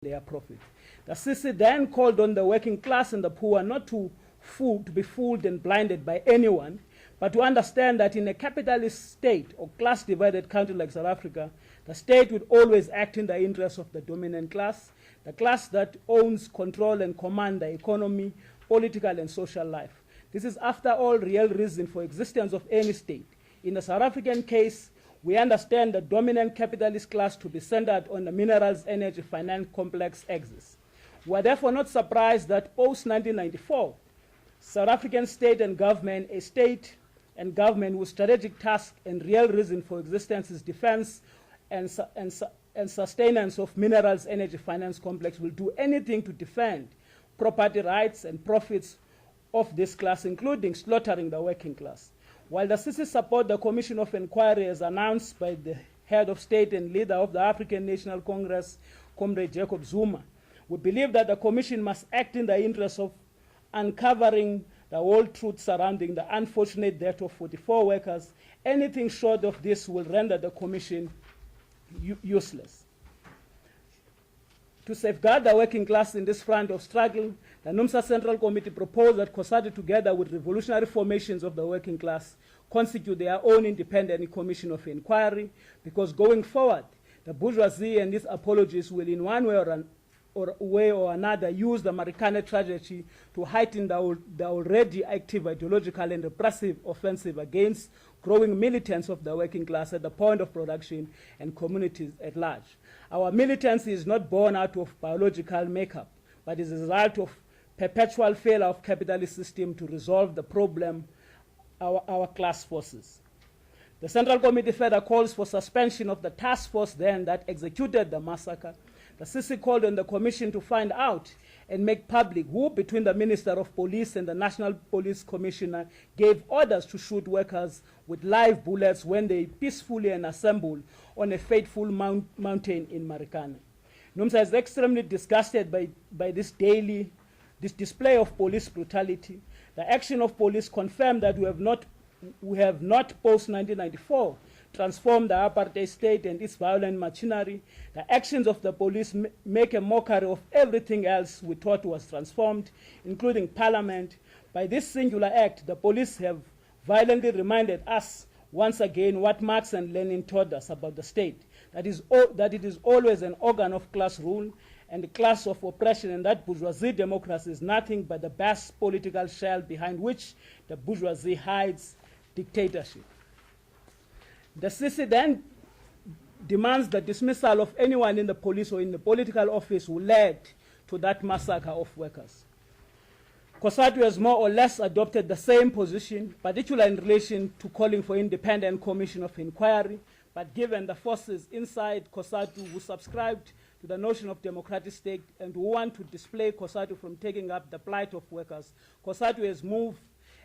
their profit. The CC then called on the working class and the poor not to be fooled and blinded by anyone, but to understand that in a capitalist state or class-divided country like South Africa, the state would always act in the interest of the dominant class, the class that owns, control, and command the economy, political, and social life. This is, after all, real reason for existence of any state. In the South African case, we understand the dominant capitalist class to be centered on the minerals, energy, finance complex axis. We are therefore not surprised that post-1994, South African state and government, a state and government whose strategic task and real reason for existence is defense and sustenance of minerals, energy, finance complex, will do anything to defend property rights and profits of this class, including slaughtering the working class. While the CC support the Commission of Inquiry as announced by the head of state and leader of the African National Congress, Comrade Jacob Zuma, we believe that the Commission must act in the interest of uncovering the whole truth surrounding the unfortunate death of 44 workers. Anything short of this will render the Commission useless. To safeguard the working class in this front of struggle, the Numsa Central Committee proposed that COSATU, together with revolutionary formations of the working class, constitute their own independent commission of inquiry, because going forward, the bourgeoisie and its apologists will in one way or another use the Marikana tragedy to heighten the already active ideological and repressive offensive against growing militants of the working class at the point of production and communities at large. Our militancy is not born out of biological makeup, but is a result of perpetual failure of capitalist system to resolve the problem our class forces. The Central Committee further calls for suspension of the task force then that executed the massacre. The CC called on the Commission to find out and make public who, between the Minister of Police and the National Police Commissioner, gave orders to shoot workers with live bullets when they peacefully assembled on a fateful mountain in Marikana. Numsa is extremely disgusted by this display of police brutality. The action of police confirmed that we have not post-1994 transformed the apartheid state and its violent machinery. The actions of the police make a mockery of everything else we thought was transformed, including parliament. By this singular act, the police have violently reminded us once again what Marx and Lenin taught us about the state, that it is always an organ of class rule and a class of oppression, and that bourgeoisie democracy is nothing but the vast political shell behind which the bourgeoisie hides dictatorship. The CC then demands the dismissal of anyone in the police or in the political office who led to that massacre of workers. COSATU has more or less adopted the same position, particularly in relation to calling for independent commission of inquiry, but given the forces inside COSATU who subscribed to the notion of democratic state and who want to display COSATU from taking up the plight of workers, COSATU has moved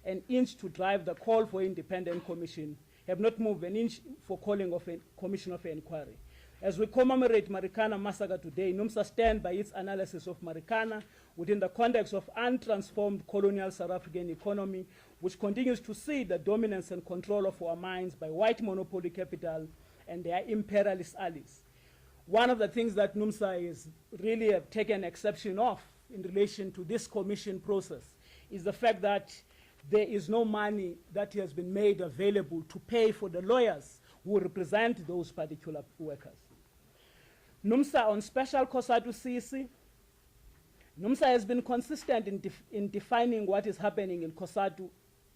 an inch to drive the call for independent commission, have not moved an inch for calling of a commission of inquiry. As we commemorate Marikana massacre today, Numsa stands by its analysis of Marikana within the context of untransformed colonial South African economy, which continues to see the dominance and control of our minds by white monopoly capital and their imperialist allies. One of the things that Numsa is really have taken exception of in relation to this commission process is the fact that there is no money that has been made available to pay for the lawyers who represent those particular workers. Numsa on special COSATU CC. Numsa has been consistent in defining what is happening in COSATU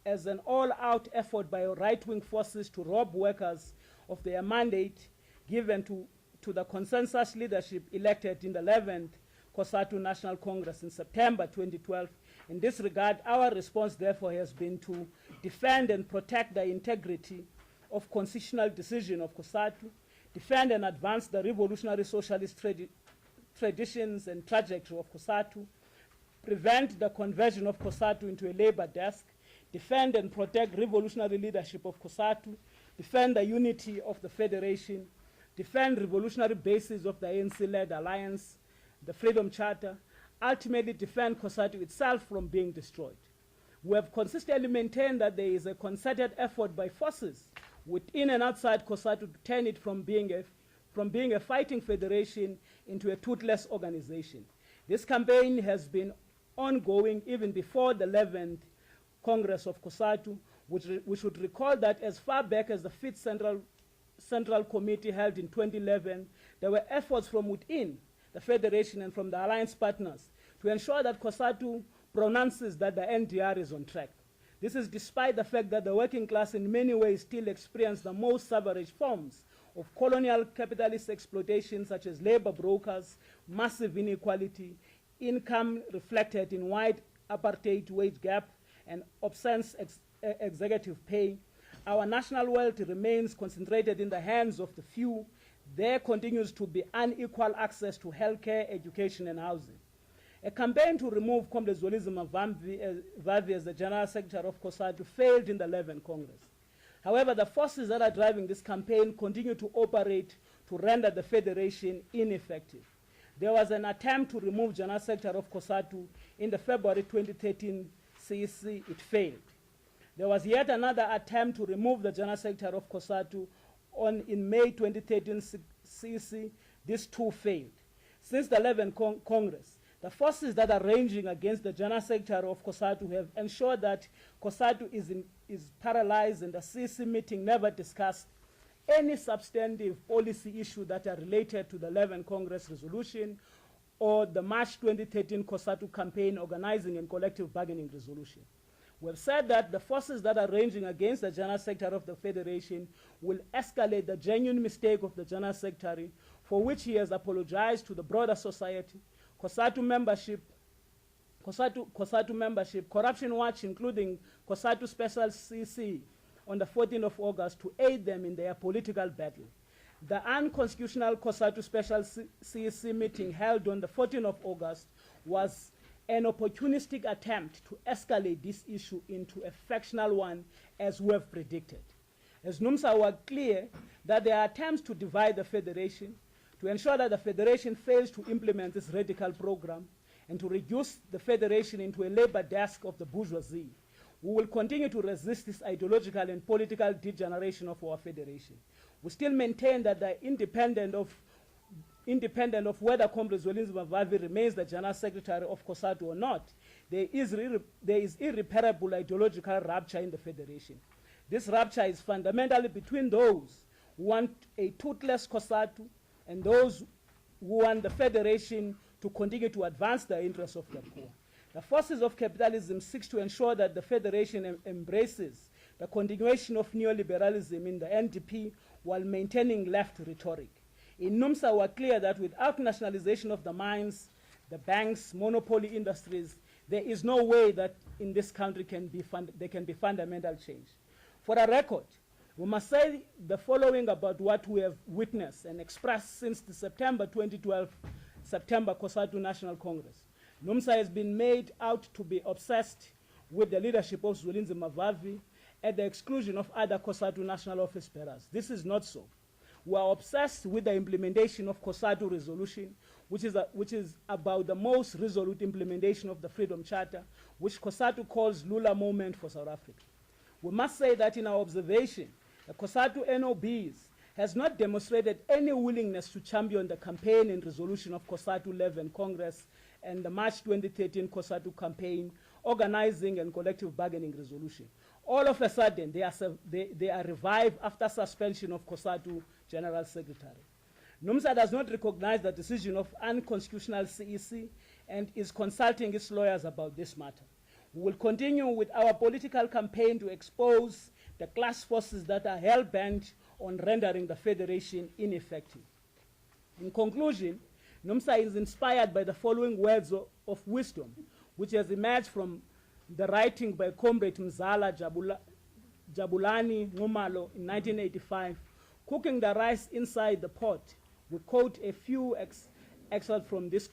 as an all-out effort by right-wing forces to rob workers of their mandate given to the consensus leadership elected in the 11th COSATU National Congress in September 2012. In this regard, our response, therefore, has been to defend and protect the integrity of constitutional decision of COSATU, defend and advance the revolutionary socialist traditions and trajectory of COSATU, prevent the conversion of COSATU into a labor desk, defend and protect revolutionary leadership of COSATU, defend the unity of the federation, defend revolutionary basis of the ANC-led alliance, the Freedom Charter, ultimately defend COSATU itself from being destroyed. We have consistently maintained that there is a concerted effort by forces within and outside COSATU to turn it from being a from being a fighting federation into a toothless organization. This campaign has been ongoing even before the 11th Congress of COSATU, we should recall that as far back as the 5th Central Committee held in 2011, there were efforts from within the Federation and from the alliance partners to ensure that COSATU pronounces that the NDR is on track. This is despite the fact that the working class in many ways still experience the most savage forms of colonial capitalist exploitation, such as labor brokers, massive inequality, income reflected in wide apartheid wage gap, and obscene executive pay. Our national wealth remains concentrated in the hands of the few. There continues to be unequal access to healthcare, education, and housing. A campaign to remove Comrade Zwelithini Mphumzi as the General Secretary of COSATU failed in the 11th Congress. However, the forces that are driving this campaign continue to operate to render the Federation ineffective. There was an attempt to remove General Secretary of COSATU in the February 2013 CEC. It failed. There was yet another attempt to remove the General Secretary of COSATU in May 2013 CEC. This too failed. Since the 11th Congress, the forces that are ranging against the General Secretary of COSATU have ensured that COSATU is paralyzed and the CEC meeting never discussed any substantive policy issue that are related to the 11th Congress resolution or the March 2013 COSATU campaign organizing and collective bargaining resolution. We have said that the forces that are ranging against the General Secretary of the Federation will escalate the genuine mistake of the General Secretary, for which he has apologized to the broader society, COSATU membership, Corruption Watch, including COSATU Special CC, on the 14th of August to aid them in their political battle. The unconstitutional COSATU Special CEC meeting held on the 14th of August was an opportunistic attempt to escalate this issue into a factional one, as we have predicted. As Numsa were clear that there are attempts to divide the Federation, to ensure that the Federation fails to implement this radical program, and to reduce the Federation into a labor desk of the bourgeoisie. We will continue to resist this ideological and political degeneration of our Federation. We still maintain that independent of whether Comrade Zwelithini Mphumzi remains the General Secretary of COSATU or not, there is irreparable ideological rupture in the Federation. This rupture is fundamentally between those who want a toothless COSATU and those who want the Federation to continue to advance the interests of the poor. The forces of capitalism seek to ensure that the Federation embraces the continuation of neoliberalism in the NDP while maintaining left rhetoric. In Numsa, we are clear that without nationalization of the mines, the banks, monopoly industries, there is no way that in this country there can be fundamental change. For a record, we must say the following about what we have witnessed and expressed since the September 2012 COSATU National Congress. Numsa has been made out to be obsessed with the leadership of Zwelithini Mphumzi at the exclusion of other COSATU national office bearers. This is not so. We are obsessed with the implementation of COSATU resolution, which is about the most resolute implementation of the Freedom Charter, which COSATU calls Lula moment for South Africa. We must say that in our observation, the COSATU NOBs has not demonstrated any willingness to champion the campaign and resolution of COSATU 11 Congress and the March 2013 COSATU campaign, organizing and collective bargaining resolution. All of a sudden, they are revived after suspension of COSATU General Secretary. Numsa does not recognize the decision of unconstitutional CEC and is consulting its lawyers about this matter. We will continue with our political campaign to expose the class forces that are hell-bent on rendering the Federation ineffective. In conclusion, Numsa is inspired by the following words of wisdom, which has emerged from the writing by Comrade Mzala Jabulani Ngumalo in 1985, Cooking the Rice Inside the Pot. We quote a few excerpts from this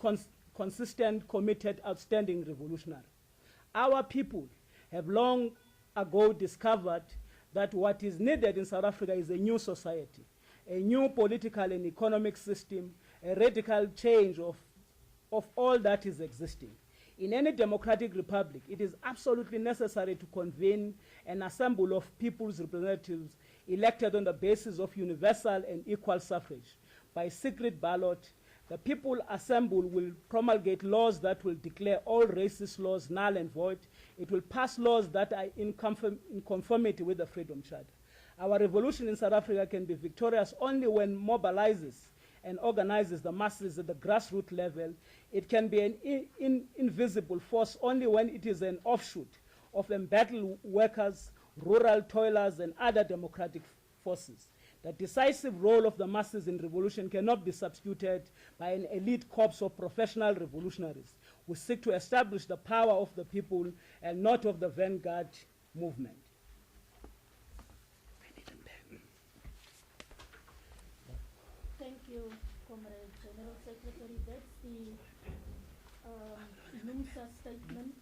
consistent, committed, outstanding revolutionary. Our people have long ago discovered that what is needed in South Africa is a new society, a new political and economic system, a radical change of all that is existing. In any democratic republic, it is absolutely necessary to convene an assembly of people's representatives elected on the basis of universal and equal suffrage. by secret ballot. The people assembled will promulgate laws that will declare all racist laws null and void. It will pass laws that are in conformity with the Freedom Charter. Our revolution in South Africa can be victorious only when mobilizes and organizes the masses at the grassroots level. It can be an invisible force only when it is an offshoot of embattled workers, rural toilers, and other democratic forces. The decisive role of the masses in revolution cannot be substituted by an elite corps of professional revolutionaries who seek to establish the power of the people and not of the vanguard movement. Thank you, Comrade General Secretary. That's the Numsa statement.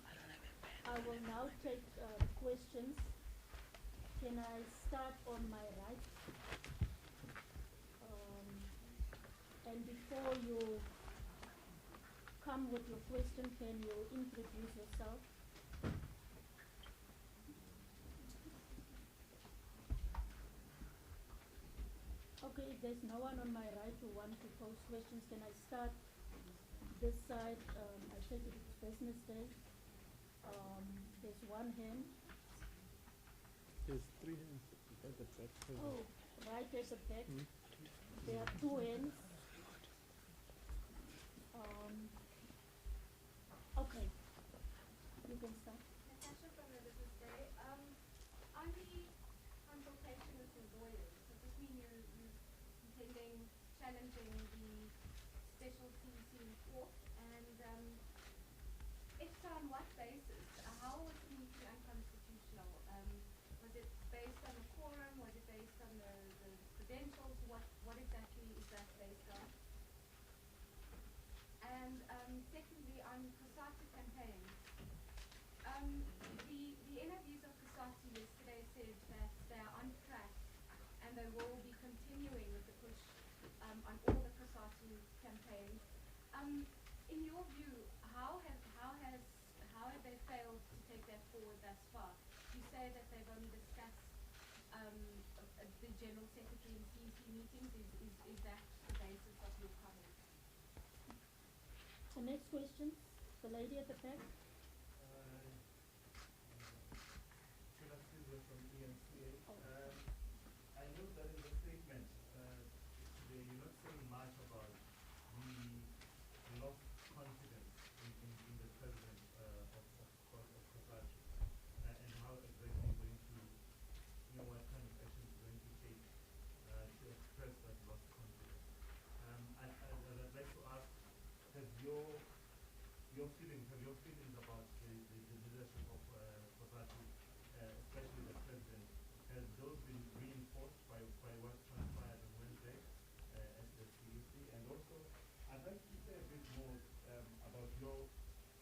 I will now take questions. Can I start on my right? And before you come with your question, can you introduce yourself? Okay, if there's no one on my right who wants to pose questions, can I start this side? I take it it's business day. There's one hand. There's 3 hands at the back. Oh, right at the back. There are 2 hands. Okay, you can start. Natasha from the Business Day. On the consultation with the lawyers, does this mean you're intending challenging the special CEC report? And if so, on what basis? How was the meeting unconstitutional? Was it based on the quorum? Was it based on the credentials? What exactly is that based on? And secondly, on COSATU campaign, the NOBs of COSATU yesterday said that they are on track and they will be continuing with the push on all the COSATU campaigns. In your view, how have they failed to take that forward thus far? You say that they've only discussed the General Secretary and CEC meetings. Is that the basis of your comments? The next question, the lady at the back. From EMCA. I know that in the statement today you're not saying much about the lost confidence in the president of COSATU and how exactly you're going to, what kind of action you're going to take to express that lost confidence. I'd like to ask, have your feelings about the leadership of COSATU, especially the president, has those been reinforced by what transpired on Wednesday at the CEC? And also, I'd like to say a bit more about your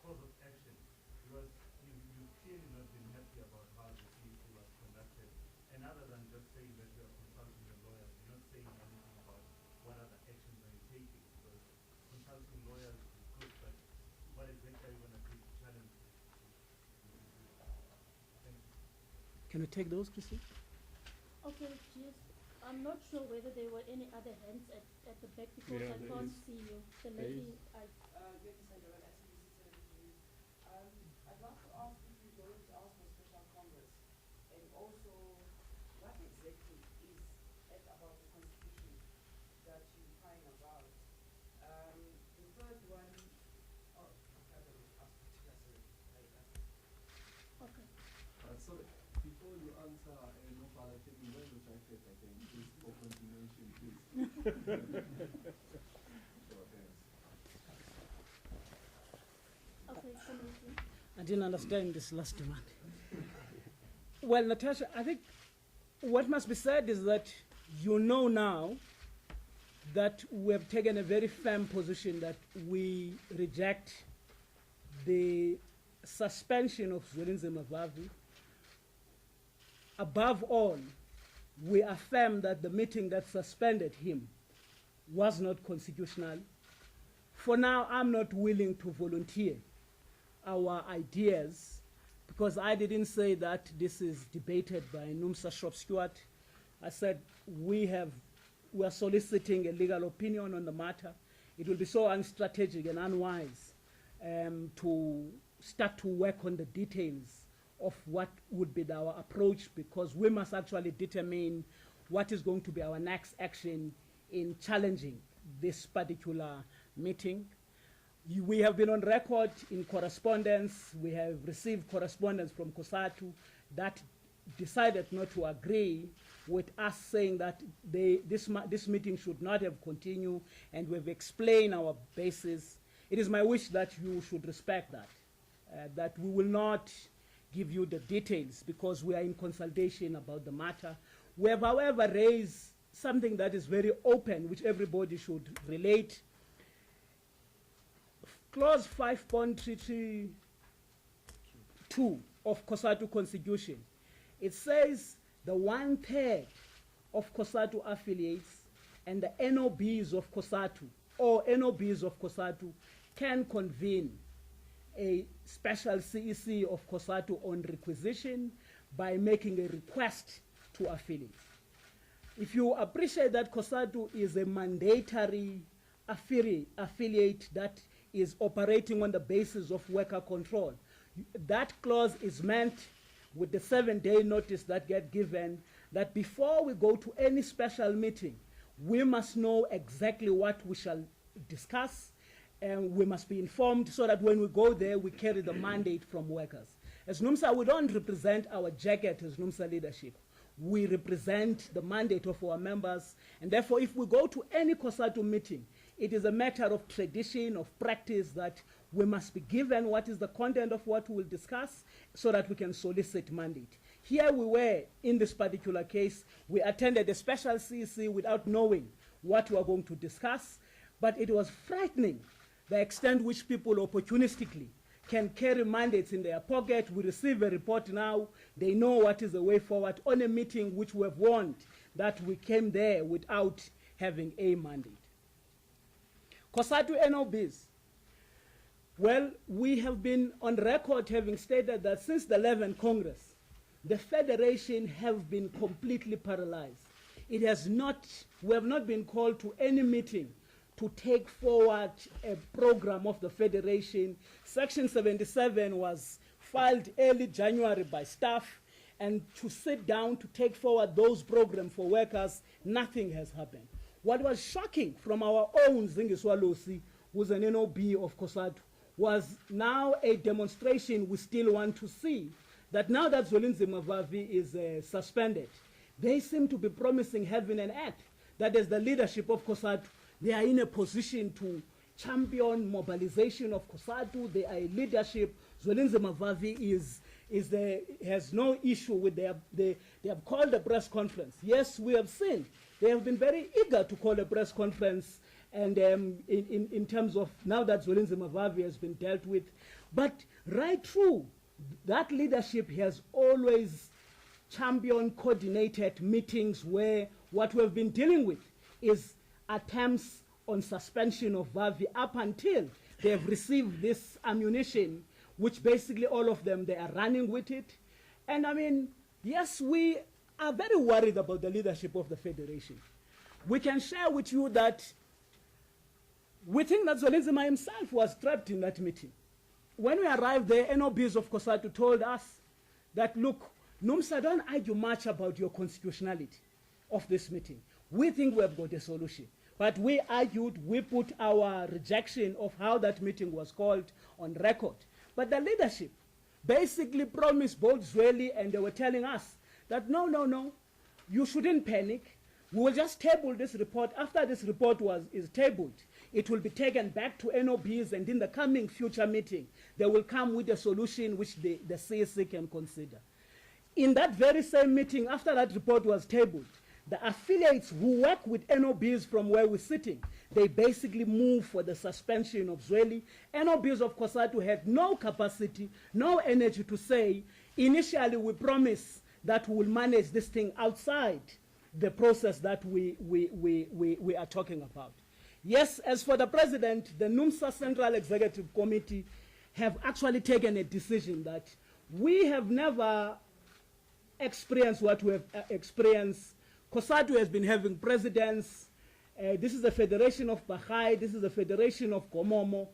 course of action, because you've clearly not been happy about how the CEC was conducted. And other than just saying that you are consulting your lawyers, you're not saying anything about what other actions are you taking, because consulting lawyers is good, but what exactly are you going to do to challenge this? Thank you. Can we take those, Christine? Okay, yes. I'm not sure whether there were any other hands at the back because Yeah, I there can't is. see you. The lady, I'd like to ask if you're going to ask for special Congress, and also what exactly is it about the Constitution that you're crying about? The third one, I will ask later. okay. So before you answer, no further taking very much effort, I think, please open to mention, please. Okay, committee. I didn't understand this last one. Well, Natasha, I think what must be said is that you know now that we have taken a very firm position that we reject the suspension of Zwelinze Mavavi. Above all, we affirm that the meeting that suspended him was not constitutional. For now, I'm not willing to volunteer our ideas because I didn't say that this is debated by Numsa Shop Stewart. I said we have we are soliciting a legal opinion on the matter. It will be so unstrategic and unwise to start to work on the details of what would be our approach, because we must actually determine what is going to be our next action in challenging this particular meeting. We have been on record in correspondence. We have received correspondence from COSATU that decided not to agree with us, saying that this meeting should not have continued, and we've explained our basis. It is my wish that you should respect that, that we will not give you the details because we are in consultation about the matter. We have, however, raised something that is very open, which everybody should relate. Clause 5.332 of COSATU Constitution. It says the 1/3 of COSATU affiliates and the NOBs of COSATU or NOBs of COSATU can convene a special CEC of COSATU on requisition by making a request to affiliates. If you appreciate that COSATU is a mandatory affiliate that is operating on the basis of worker control, that clause is meant with the 7-day notice that get given, that before we go to any special meeting, we must know exactly what we shall discuss, and we must be informed so that when we go there, we carry the mandate from workers. As Numsa, we don't represent our jacket as Numsa leadership. We represent the mandate of our members, and therefore if we go to any COSATU meeting, it is a matter of tradition, of practice, that we must be given what is the content of what we will discuss so that we can solicit mandate. Here we were, in this particular case, we attended a special CEC without knowing what we were going to discuss, but it was frightening the extent which people opportunistically can carry mandates in their pocket. We receive a report now, they know what is the way forward on a meeting which we have warned that we came there without having a mandate. COSATU NOBs. Well, we have been on record having stated that since the 11th Congress, the Federation have been completely paralyzed. It has not, we have not been called to any meeting to take forward a program of the Federation. Section 77 was filed early January by staff, and to sit down to take forward those programs for workers, nothing has happened. What was shocking from our own Zingiswalosi, who's an NOB of COSATU, was now a demonstration we still want to see, that now that Zwelinzima Mavavi is suspended, they seem to be promising heaven and earth, that as the leadership of COSATU, they are in a position to champion mobilization of COSATU. They are a leadership. Zwelinzima Mavavi has no issue with they have called a press conference. Yes, we have seen they have been very eager to call a press conference, and in terms of now that Zwelinzima Mavavi has been dealt with. But right through, that leadership has always championed coordinated meetings where what we have been dealing with is attempts on suspension of Vavi up until they have received this ammunition, which basically all of them, they are running with it. And I mean, yes, we are very worried about the leadership of the Federation. We can share with you that we think that Zwelinzima himself was trapped in that meeting. When we arrived there, NOBs of COSATU told us that, look, Numsa, don't argue much about your constitutionality of this meeting. We think we have got a solution. But we argued, we put our rejection of how that meeting was called on record. But the leadership basically promised both Zweli, and they were telling us that no, you shouldn't panic. We will just table this report. After this report is tabled, it will be taken back to NOBs, and in the coming future meeting, they will come with a solution which the CSC can consider. In that very same meeting, after that report was tabled, the affiliates who work with NOBs from where we're sitting, they basically moved for the suspension of Zweli. NOBs of COSATU had no capacity, no energy to say, initially we promise that we will manage this thing outside the process that we are talking about. Yes, as for the president, the Numsa Central Executive Committee have actually taken a decision that we have never experienced what we have experienced COSATU has been having presidents. This is the Federation of Bahai. This is the Federation of Gomomo.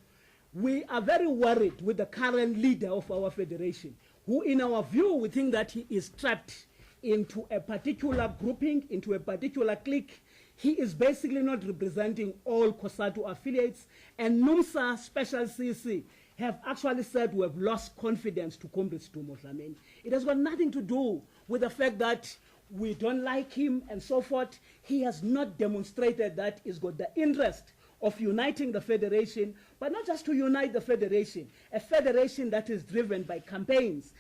We are very worried with the current leader of our federation, who in our view, we think that he is trapped into a particular grouping, into a particular clique. He is basically not representing all COSATU affiliates, and Numsa Special CC have actually said we have lost confidence to Comrade Stumo Dlamini. It has got nothing to do with the fact that we don't like him and so forth. He has not demonstrated that he's got the interest of uniting the federation, but not just to unite the federation, a federation that is driven by campaigns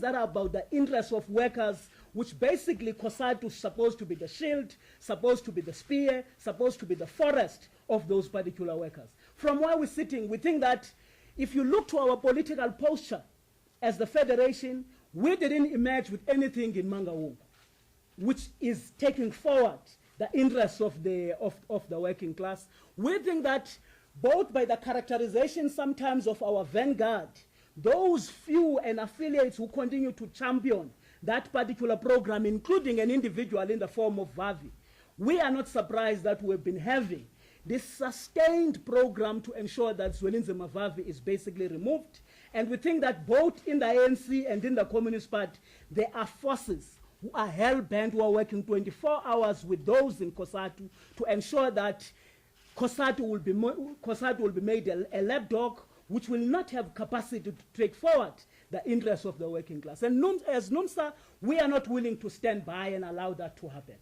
that are about the interests of workers, which basically COSATU is supposed to be the shield, supposed to be the spear, supposed to be the forest of those particular workers. From where we're sitting, we think that if you look to our political posture as the federation, we didn't emerge with anything in Mangaung, which is taking forward the interests of the working class. We think that both by the characterization sometimes of our vanguard, those few and affiliates who continue to champion that particular program, including an individual in the form of Vavi, we are not surprised that we've been having this sustained program to ensure that Zwelinze Mavavi is basically removed. And we think that both in the ANC and in the Communist Party, there are forces who are hell-bent, who are working 24 hours with those in COSATU to ensure that COSATU will be made a lapdog, which will not have capacity to take forward the interests of the working class. And as Numsa, we are not willing to stand by and allow that to happen.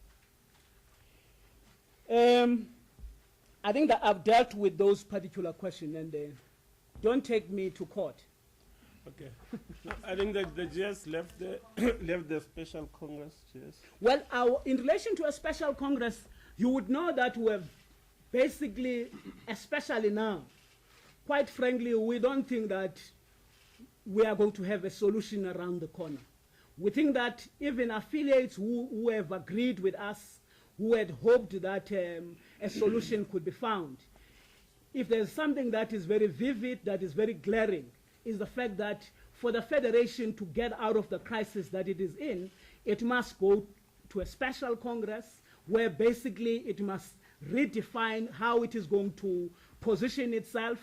I think that I've dealt with those particular questions, and don't take me to court. Okay. I think that the GS left the left the special Congress. Yes. Well, in relation to a special Congress, you would know that we have basically, especially now, quite frankly, we don't think that we are going to have a solution around the corner. We think that even affiliates who have agreed with us, who had hoped that a solution could be found, if there's something that is very vivid, that is very glaring, is the fact that for the federation to get out of the crisis that it is in, it must go to a special Congress where basically it must redefine how it is going to position itself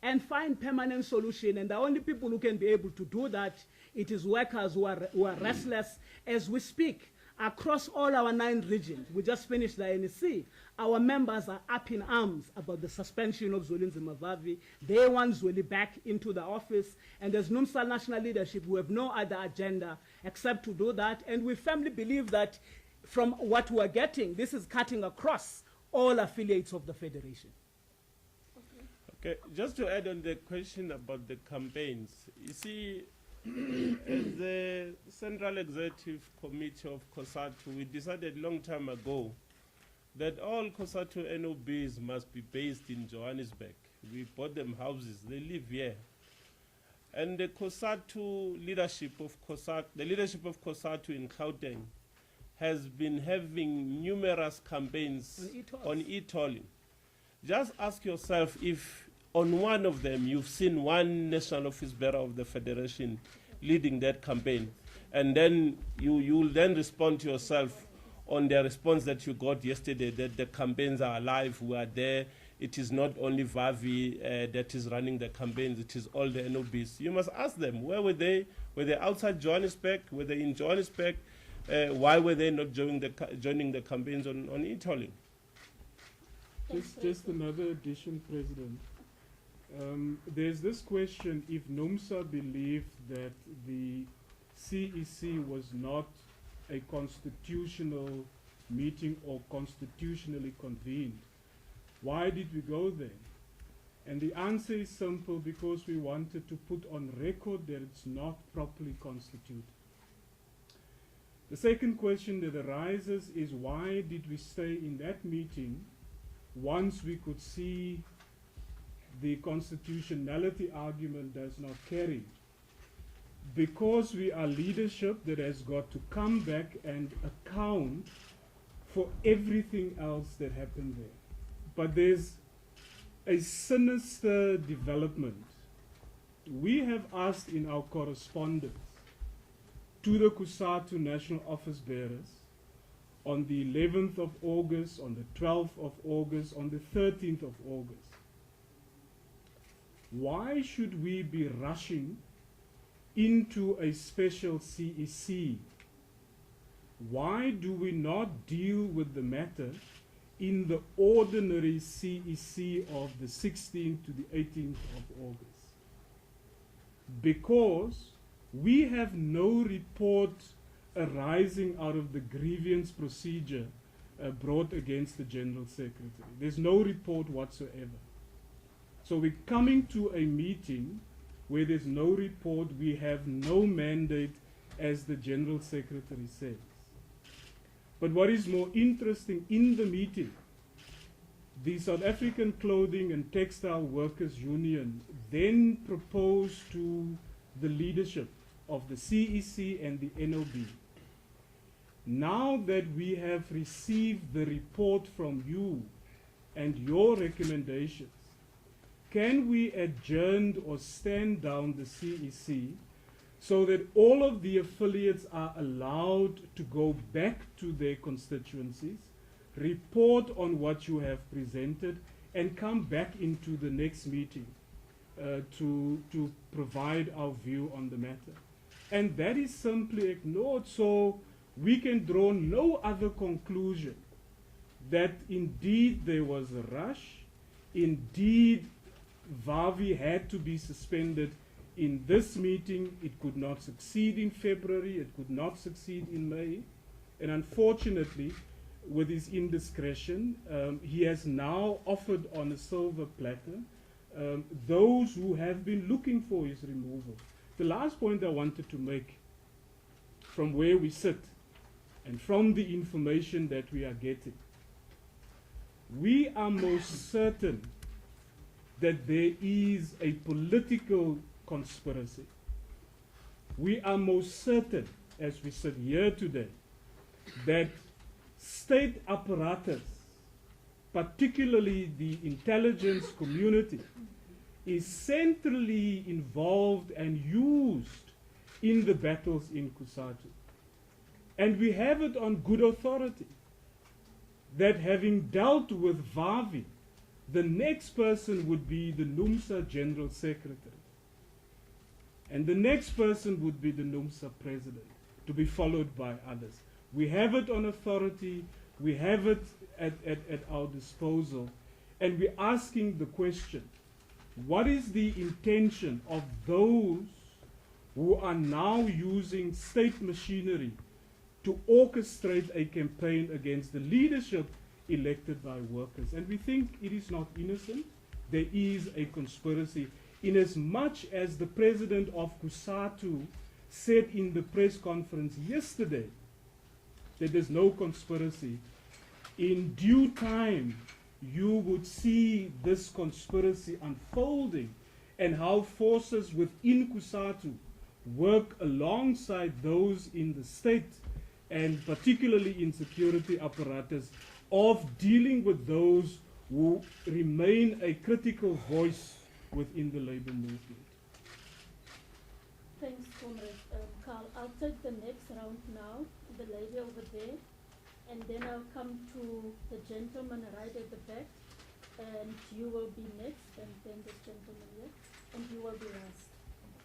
and find permanent solution. And the only people who can be able to do that, it is workers who are restless as we speak. Across all our 9 regions, we just finished the NEC, our members are up in arms about the suspension of Zwelinze Mavavi. They want Zweli back into the office, and as Numsa national leadership, we have no other agenda except to do that, and we firmly believe that from what we're getting, this is cutting across all affiliates of the federation. Okay, just to add on the question about the campaigns, you see, as the Central Executive Committee of COSATU, we decided a long time ago that all COSATU NOBs must be based in Johannesburg. We bought them houses, they live here. And the COSATU leadership of COSATU in Gauteng has been having numerous campaigns on e-tolling. Just ask yourself if on one of them you've seen one national office bearer of the federation leading that campaign, and then you'll then respond to yourself on the response that you got yesterday, that the campaigns are alive, we are there. It is not only Vavi that is running the campaigns, it is all the NOBs. You must ask them, where were they? Were they outside Johannesburg? Were they in Johannesburg? Why were they not joining the campaigns on e-tolling? Just another addition, President. There's this question, if Numsa believed that the CEC was not a constitutional meeting or constitutionally convened, why did we go there? And the answer is simple, because we wanted to put on record that it's not properly constituted. The second question that arises is, why did we stay in that meeting once we could see the constitutionality argument does not carry? Because we are leadership that has got to come back and account for everything else that happened there. But there's a sinister development. We have asked in our correspondence to the COSATU national office bearers on the 11th of August, on the 12th of August, on the 13th of August. Why should we be rushing into a special CEC? Why do we not deal with the matter in the ordinary CEC of the 16th to the 18th of August? Because we have no report arising out of the grievance procedure brought against the General Secretary. There's no report whatsoever. So we're coming to a meeting where there's no report, we have no mandate, as the General Secretary says. But what is more interesting, in the meeting, the South African Clothing and Textile Workers Union then proposed to the leadership of the CEC and the NOB, now that we have received the report from you and your recommendations, can we adjourn or stand down the CEC so that all of the affiliates are allowed to go back to their constituencies, report on what you have presented, and come back into the next meeting to provide our view on the matter? And that is simply ignored, so we can draw no other conclusion that indeed there was a rush, indeed Vavi had to be suspended in this meeting. It could not succeed in February, it could not succeed in May, and unfortunately, with his indiscretion, he has now offered on a silver platter those who have been looking for his removal. The last point I wanted to make, from where we sit and from the information that we are getting, we are most certain that there is a political conspiracy. We are most certain, as we sit here today, that state apparatus, particularly the intelligence community, is centrally involved and used in the battles in COSATU. And we have it on good authority that, having dealt with Vavi, the next person would be the Numsa General Secretary. And the next person would be the Numsa President, to be followed by others. We have it on authority, we have it at our disposal, and we're asking the question, what is the intention of those who are now using state machinery to orchestrate a campaign against the leadership elected by workers? And we think it is not innocent. There is a conspiracy, in as much as the president of COSATU said in the press conference yesterday that there's no conspiracy. In due time, you would see this conspiracy unfolding, and how forces within COSATU work alongside those in the state, and particularly in security apparatus, of dealing with those who remain a critical voice within the labor movement. Thanks, Comrade Karl. I'll take the next round now, the lady over there, and then I'll come to the gentleman right at the back, and you will be next, and then this gentleman here, and you will be last.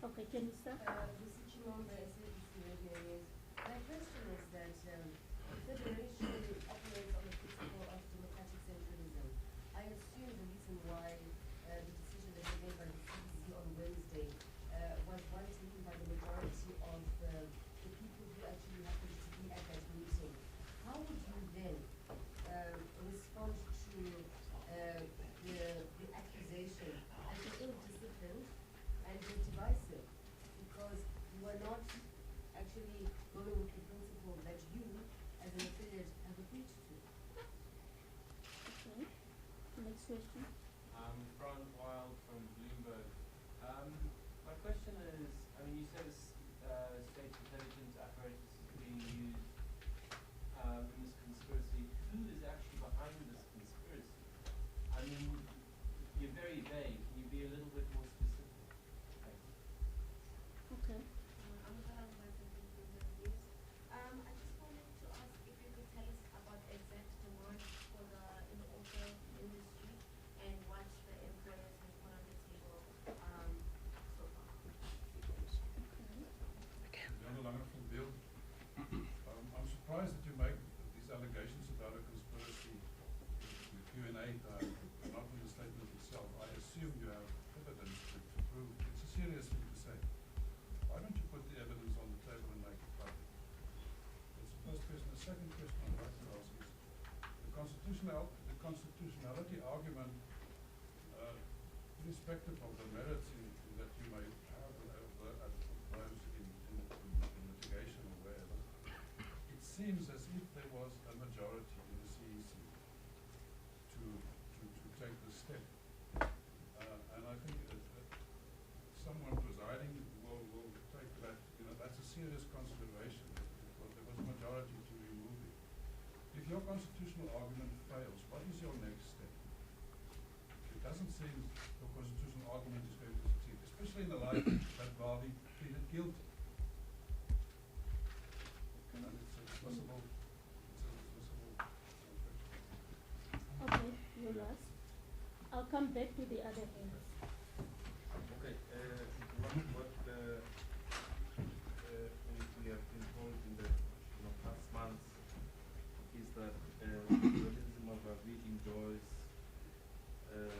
Okay, can you start? This is Chirwa, SABC Radio News. My question is that the Federation operates on the principle of democratic centralism. I assume the reason why the decision that was made by the CBC on Wednesday was one taken by the majority of the people who actually happened to be at that meeting. How would you then respond to the accusation that you're ill-disciplined and you're divisive because you are not actually going with the principle that you, as an affiliate, have agreed to? Okay. Next question. Ron Wild from Bloomberg. My question is, I mean, you said state intelligence apparatus is being used in this conspiracy. Who is actually behind this conspiracy? I mean, you're very vague. Can you be a little bit more specific? Thanks. Okay. I'm Karl from Bloomberg News. I just wanted to ask if you could tell us irrespective of the merits that you may have at times in litigation or wherever, it seems as if there was a majority in the CEC to take this step. And I think someone presiding will take that, that's a serious consideration. Because there was a majority to remove it. If your constitutional argument fails, what is your next step? It doesn't seem your constitutional argument is going to succeed, especially in the light that Bali pleaded guilty. And it's a dismissible. Okay, you last. I'll come back to the other hands. Okay, what we have been told in the past months is that Zolizima Vavi enjoys the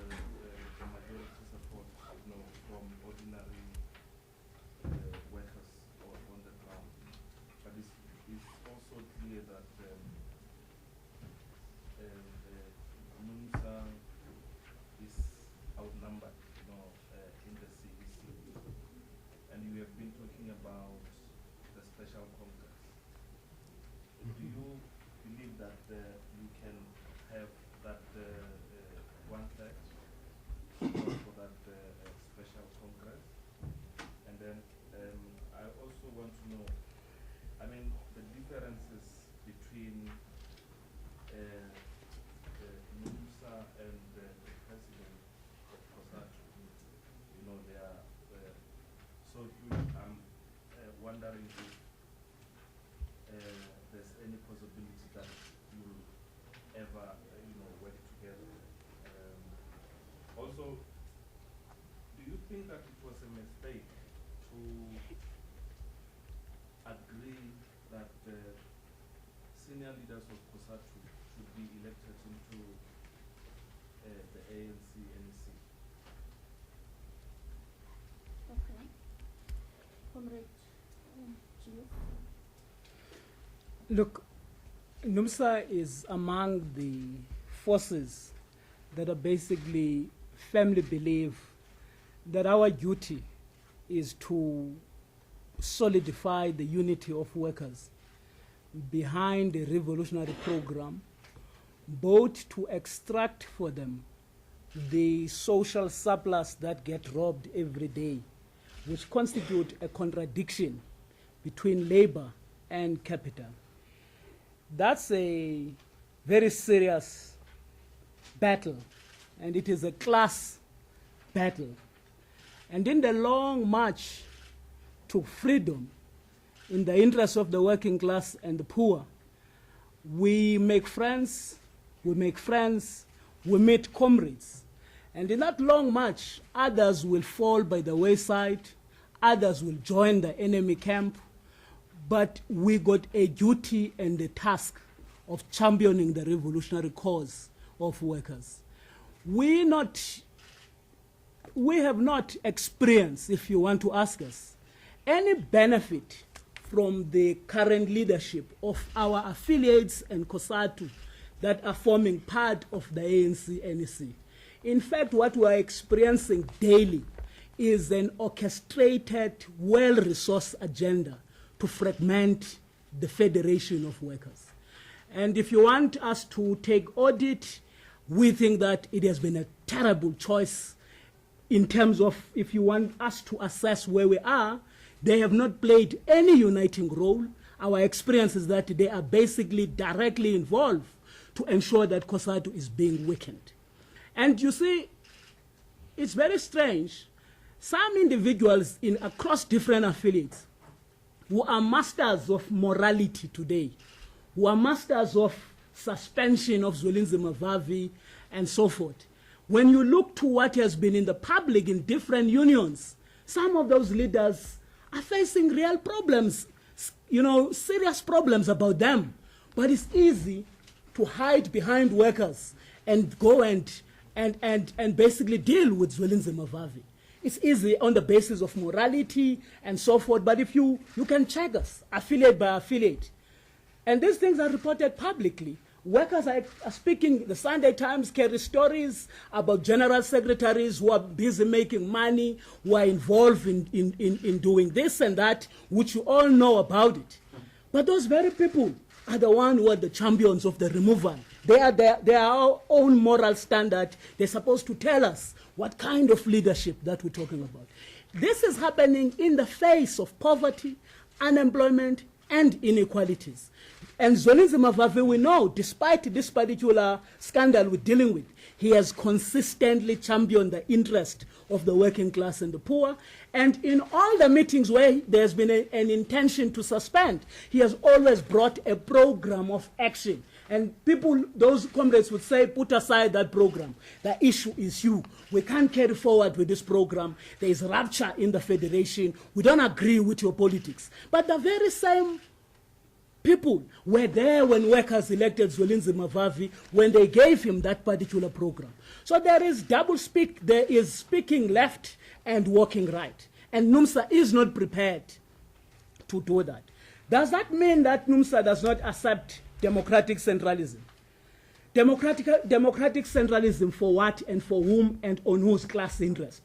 majority support, from ordinary workers on the ground. But it's also clear that Numsa is outnumbered, in the CEC. And you have been talking about the special congress. Do you believe that you can have that one-third for that special congress? And then I also want to know, the differences between Numsa and the president of COSATU. They are so huge. I'm wondering if there's any possibility that you'll ever, work together. Also, do you think that it was a mistake to agree that the senior leaders of COSATU should be elected into the ANC-NEC? Okay. Comrade Gina. Look, Numsa is among the forces that are basically firmly believe that our duty is to solidify the unity of workers behind the revolutionary program, both to extract for them the social surplus that get robbed every day, which constitute a contradiction between labor and capital. That's a very serious battle, and it is a class battle. And in the long march to freedom, in the interest of the working class and the poor, we make friends, we meet comrades. And in that long march, others will fall by the wayside, others will join the enemy camp, but we got a duty and a task of championing the revolutionary cause of workers. We have not experienced, if you want to ask us, any benefit from the current leadership of our affiliates and COSATU that are forming part of the ANC-NEC. In fact, what we are experiencing daily is an orchestrated, well-resourced agenda to fragment the Federation of Workers. And if you want us to take audit, we think that it has been a terrible choice in terms of, if you want us to assess where we are, they have not played any uniting role. Our experience is that they are basically directly involved to ensure that COSATU is being weakened. And you see, it's very strange. Some individuals across different affiliates who are masters of morality today, who are masters of suspension of Zwelinzima Vavi and so forth, when you look to what has been in the public in different unions, some of those leaders are facing real problems, serious problems about them. But it's easy to hide behind workers and go and basically deal with Zwelinzima Vavi. It's easy on the basis of morality and so forth, but if you can check us, affiliate by affiliate, and these things are reported publicly. Workers are speaking, the Sunday Times carry stories about general secretaries who are busy making money, who are involved in doing this and that, which you all know about it. But those very people are the ones who are the champions of the removal. They are our own moral standard. They're supposed to tell us what kind of leadership that we're talking about. This is happening in the face of poverty, unemployment, and inequalities. And Zwelinzima Mavavi, we know, despite this particular scandal we're dealing with, he has consistently championed the interest of the working class and the poor. And in all the meetings where there's been an intention to suspend, he has always brought a program of action. And people, those comrades would say, put aside that program. The issue is you. We can't carry forward with this program. There is rupture in the federation. We don't agree with your politics. But the very same people were there when workers elected Zwelinzima Mavavi when they gave him that particular program. So there is double speak. There is speaking left and walking right. And Numsa is not prepared to do that. Does that mean that Numsa does not accept democratic centralism? Democratic centralism for what and for whom and on whose class interest?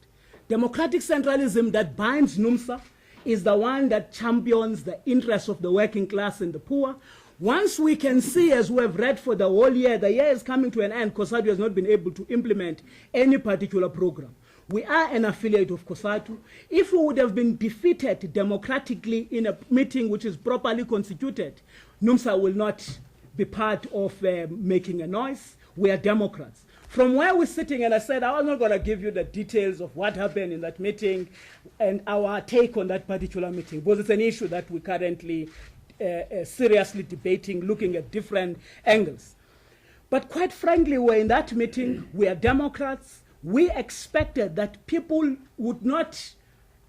Democratic centralism that binds Numsa is the one that champions the interests of the working class and the poor. Once we can see, as we have read for the whole year, the year is coming to an end, COSATU has not been able to implement any particular program. We are an affiliate of COSATU. If we would have been defeated democratically in a meeting which is properly constituted, Numsa will not be part of making a noise. We are Democrats. From where we're sitting, and I said I was not going to give you the details of what happened in that meeting and our take on that particular meeting, because it's an issue that we're currently seriously debating, looking at different angles. But quite frankly, we're in that meeting, we are Democrats. We expected that people would not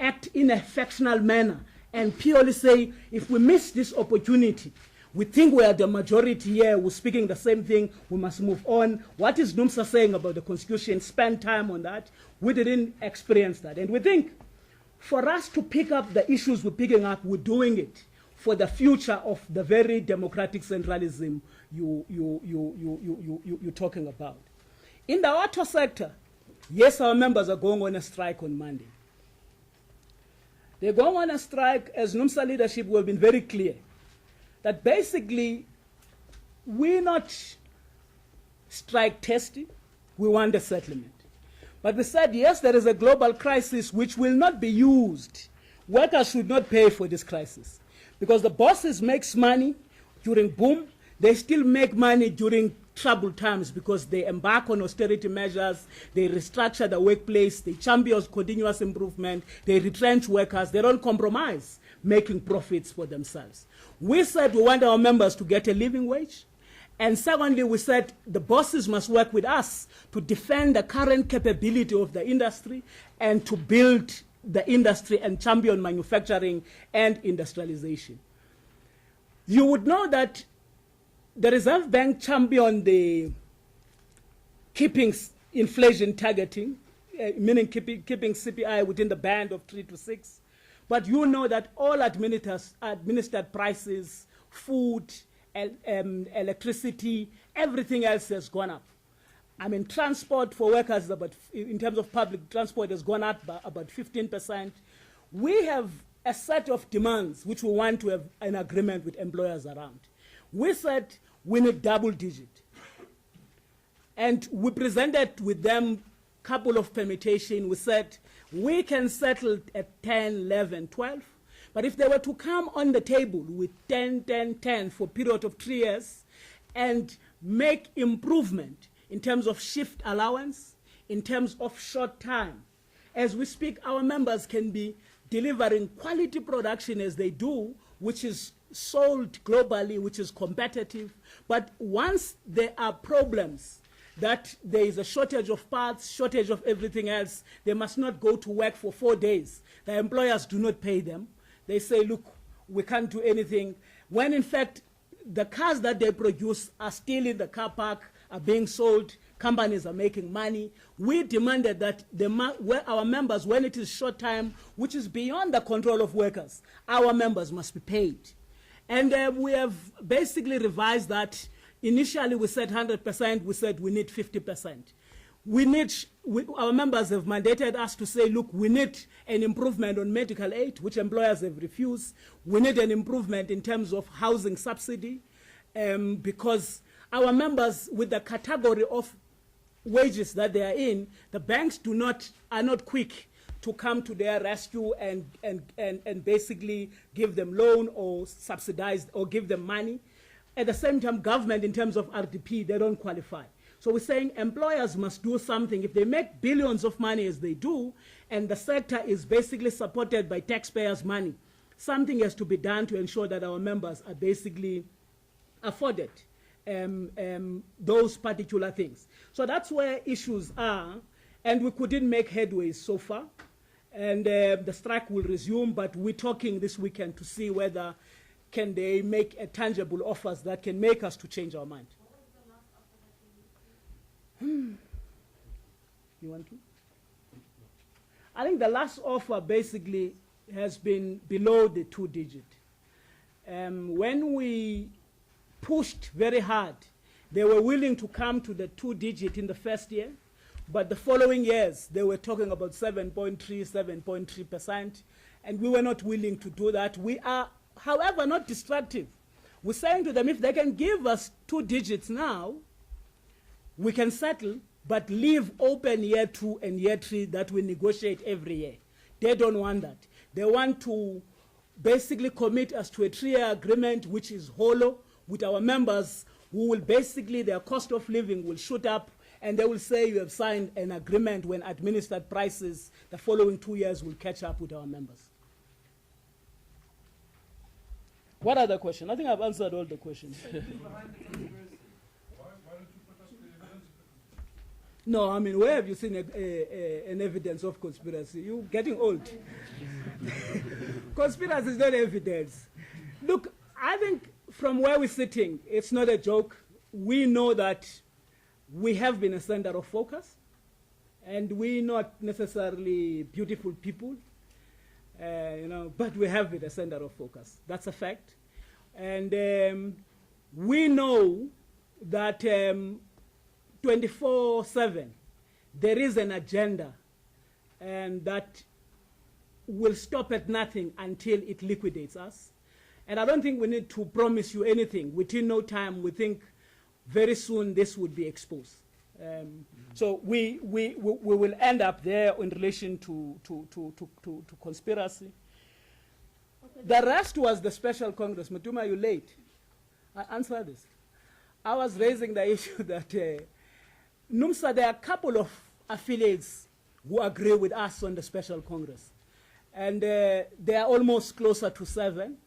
act in a factional manner and purely say, if we miss this opportunity, we think we are the majority here, we're speaking the same thing, we must move on. What is Numsa saying about the Constitution? Spend time on that. We didn't experience that. And we think for us to pick up the issues we're picking up, we're doing it for the future of the very democratic centralism you're talking about. In the auto sector, yes, our members are going on a strike on Monday. They're going on a strike, as Numsa leadership, we've been very clear that basically we're not strike testing, we want a settlement. But we said, yes, there is a global crisis which will not be used. Workers should not pay for this crisis because the bosses makes money during boom, they still make money during troubled times because they embark on austerity measures, they restructure the workplace, they champion continuous improvement, they retrench workers, they don't compromise making profits for themselves. We said we want our members to get a living wage. And secondly, we said the bosses must work with us to defend the current capability of the industry and to build the industry and champion manufacturing and industrialization. You would know that the Reserve Bank championed the keeping inflation targeting, meaning keeping CPI within the band of 3 to 6. But you know that all administered prices, food, electricity, everything else has gone up. I mean, transport for workers, in terms of public transport, has gone up by about 15%. We have a set of demands which we want to have an agreement with employers around. We said we need double digit. And we presented with them a couple of permutations. We said we can settle at 10, 11, 12. But if they were to come on the table with 10, 10, 10 for a period of 3 years and make improvement in terms of shift allowance, in terms of short time, as we speak, our members can be delivering quality production as they do, which is sold globally, which is competitive. But once there are problems, that there is a shortage of parts, shortage of everything else, they must not go to work for 4 days. The employers do not pay them. They say, look, we can't do anything. When in fact, the cars that they produce are still in the car park, are being sold, companies are making money. We demanded that our members, when it is short time, which is beyond the control of workers, our members must be paid. And we have basically revised that initially we said 100%, we said we need 50%. Our members have mandated us to say, look, we need an improvement on medical aid, which employers have refused. We need an improvement in terms of housing subsidy, because our members, with the category of wages that they are in, the banks are not quick to come to their rescue and basically give them loan or subsidize or give them money. At the same time, government, in terms of RDP, they don't qualify. So we're saying employers must do something. If they make billions of money as they do, and the sector is basically supported by taxpayers' money, something has to be done to ensure that our members are basically afforded those particular things. So that's where issues are, and we couldn't make headways so far. And the strike will resume, but we're talking this weekend to see whether can they make a tangible offers that can make us to change our mind. You want to? I think the last offer basically has been below the 2-digit. When we pushed very hard, they were willing to come to the 2-digit in the first year, but the following years they were talking about 7.3%, and we were not willing to do that. We are, however, not destructive. We're saying to them, if they can give us 2 digits now, we can settle, but leave open year 2 and year 3 that we negotiate every year. They don't want that. They want to basically commit us to a 3-year agreement, which is hollow, with our members who will basically, their cost of living will shoot up, and they will say you have signed an agreement when administered prices the following 2 years will catch up with our members. What other question? I think I've answered all the questions. No, I mean, where have you seen an evidence of conspiracy? You're getting old. Conspiracy is not evidence. Look, I think from where we're sitting, it's not a joke. We know that we have been a center of focus, and we're not necessarily beautiful people, but we have been a center of focus. That's a fact. And we know that 24/7, there is an agenda, and that will stop at nothing until it liquidates us. And I don't think we need to promise you anything. Within no time, we think very soon this would be exposed. So we will end up there in relation to conspiracy. Okay. The rest was the special Congress. Matuma, you late. I answer this. I was raising the issue that Numsa, there are a couple of affiliates who agree with us on the special Congress. And they are almost closer to 7.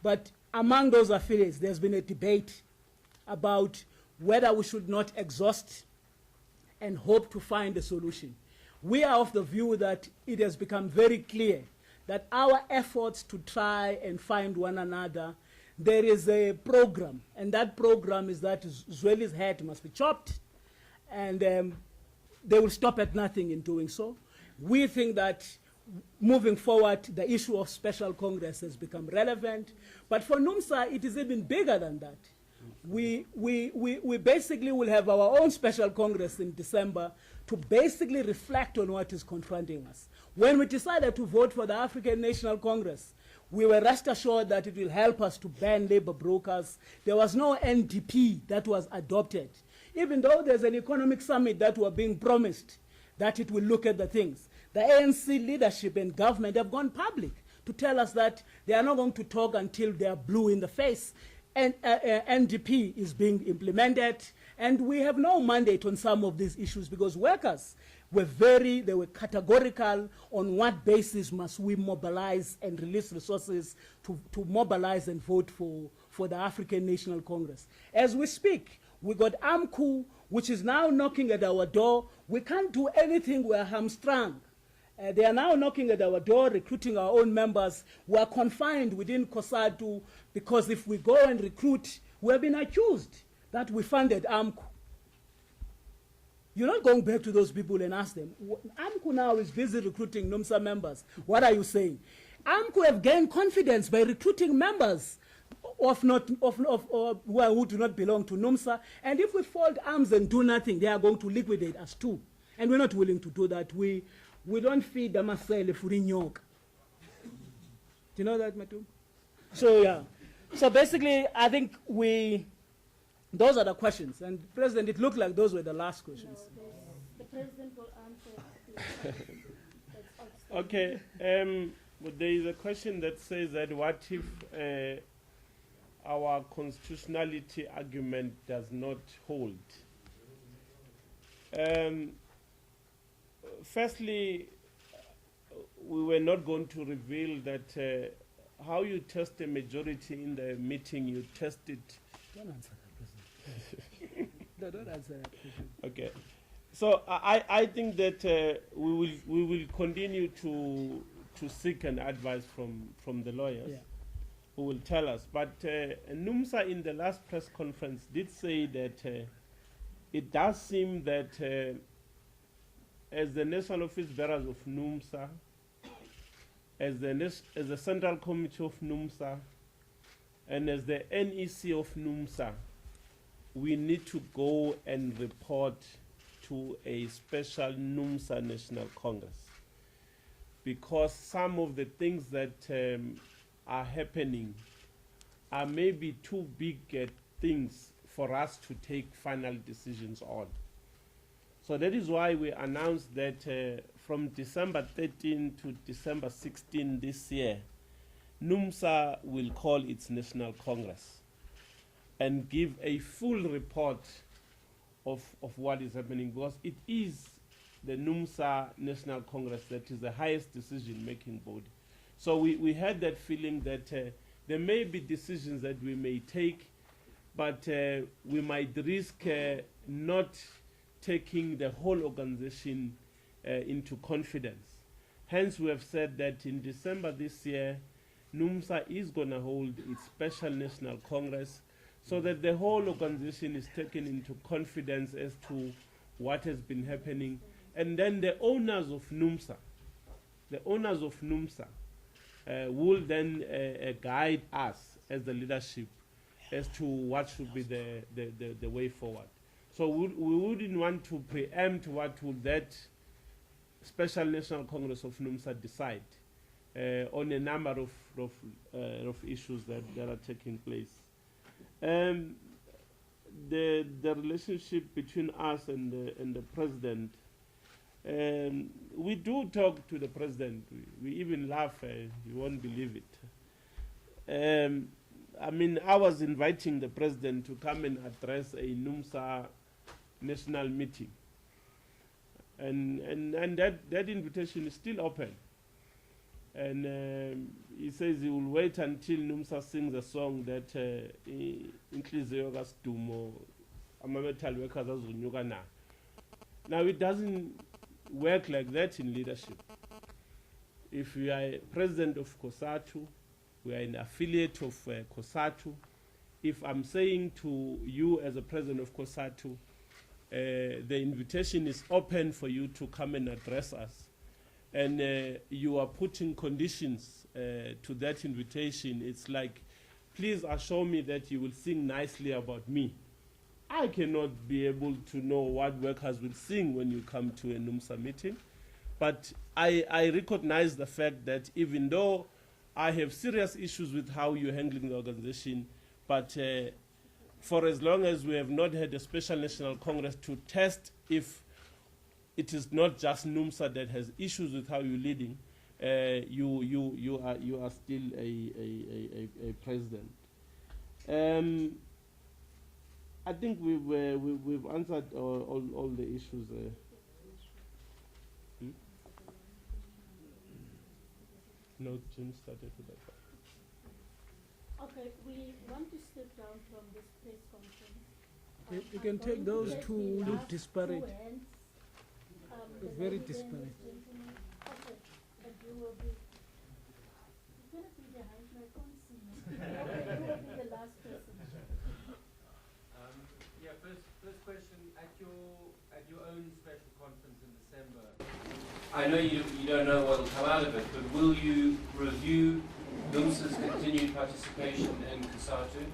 But among those affiliates, there's been a debate about whether we should not exhaust and hope to find a solution. We are of the view that it has become very clear that our efforts to try and find one another, there is a program, and that program is that Zweli's head must be chopped, and they will stop at nothing in doing so. We think that moving forward, the issue of special Congress has become relevant, but for Numsa, it is even bigger than that. We basically will have our own special Congress in December to basically reflect on what is confronting us. When we decided to vote for the African National Congress, we were rest assured that it will help us to ban labor brokers. There was no NDP that was adopted, even though there's an economic summit that were being promised that it will look at the things. The ANC leadership and government have gone public to tell us that they are not going to talk until they are blue in the face. And NDP is being implemented, and we have no mandate on some of these issues because workers they were categorical on what basis must we mobilize and release resources to mobilize and vote for the African National Congress. As we speak, we got AMCU, which is now knocking at our door. We can't do anything, we're hamstrung. They are now knocking at our door, recruiting our own members. We are confined within COSATU because if we go and recruit, we have been accused that we funded AMCU. You're not going back to those people and ask them, AMCU now is busy recruiting Numsa members. What are you saying? AMCU have gained confidence by recruiting members. who do not belong to Numsa. And if we fold arms and do nothing, they are going to liquidate us too. And we're not willing to do that. We don't feed the masele furinyoka. Do you know that, Matu? So yeah. So basically, I think those are the questions. And President, it looked like those were the last questions. No, the President will answer. Okay. But there is a question that says that what if our constitutionality argument does not hold? Firstly, we were not going to reveal that how you test a majority in the meeting, you test it. Don't answer that, President. No, don't answer that, President. Okay. So I think that we will continue to seek an advice from the lawyers who will tell us. But Numsa in the last press conference did say that it does seem that as the national office bearers of Numsa, as the Central Committee of Numsa, and as the NEC of Numsa, we need to go and report to a special Numsa National Congress, because some of the things that are happening are maybe too big things for us to take final decisions on. So that is why we announced that from December 13 to December 16 this year, Numsa will call its National Congress and give a full report of what is happening, because it is the Numsa National Congress that is the highest decision-making body. So we had that feeling that there may be decisions that we may take, but we might risk not taking the whole organization into confidence. Hence, we have said that in December this year, Numsa is going to hold its special National Congress so that the whole organization is taken into confidence as to what has been happening. And then the owners of Numsa will then guide us as the leadership as to what should be the way forward. So we wouldn't want to preempt what would that Special National Congress of Numsa decide on a number of issues that are taking place. The relationship between us and the president, we do talk to the president. We even laugh. You won't believe it. I mean, I was inviting the president to come and address a Numsa national meeting, and that invitation is still open. And he says he will wait until Numsa sings a song that Inhliziyo kaSidumo ama-Metalworkers azunyuka na. Now, it doesn't work like that in leadership. If we are president of COSATU, we are an affiliate of COSATU. If I'm saying to you as a president of COSATU, the invitation is open for you to come and address us, and you are putting conditions to that invitation, it's like, please assure me that you will sing nicely about me. I cannot be able to know what workers will sing when you come to a Numsa meeting, but I recognize the fact that even though I have serious issues with how you're handling the organization, but for as long as we have not had a special national congress to test if it is not just Numsa that has issues with how you're leading, you are still a president. I think we've answered all the issues. No, Jim started with that. Okay, we want to step down from this press conference. You can take those two who look disparate. The Very lady disparate. and this gentleman. Okay, and you will be. You're gonna be behind my console. Okay, you will be the last person. Yeah, first question, at your own special conference in December, I know you don't know what will come out of it, but will you review Numsa's continued participation in COSATU.